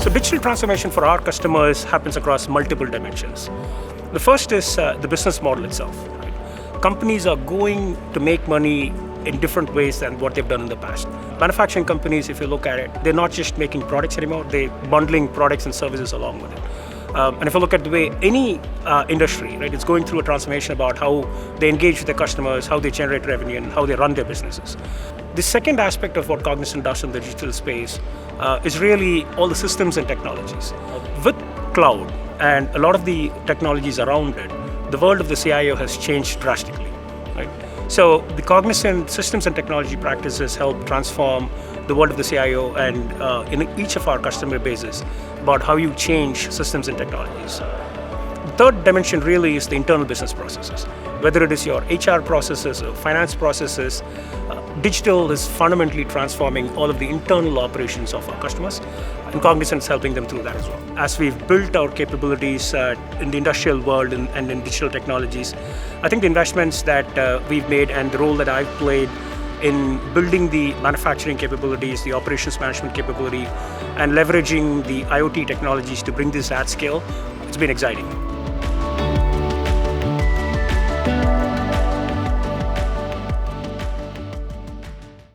So digital transformation for our customers happens across multiple dimensions. The first is the business model itself. Right? Companies are going to make money in different ways than what they've done in the past. Manufacturing companies, if you look at it, they're not just making products anymore, they're bundling products and services along with it. And if you look at the way any industry, right, it's going through a transformation about how they engage with their customers, how they generate revenue, and how they run their businesses. The second aspect of what Cognizant does in the digital space is really all the systems and technologies. With cloud and a lot of the technologies around it, the world of the CIO has changed drastically, right? So the Cognizant systems and technology practices help transform the world of the CIO and in each of our customer bases about how you change systems and technologies. The third dimension really is the internal business processes. Whether it is your HR processes or finance processes, digital is fundamentally transforming all of the internal operations of our customers, and Cognizant is helping them through that as well. As we've built our capabilities in the industrial world and in digital technologies, I think the investments that we've made and the role that I've played in building the manufacturing capabilities, the operations management capability, and leveraging the IoT technologies to bring this at scale, it's been exciting.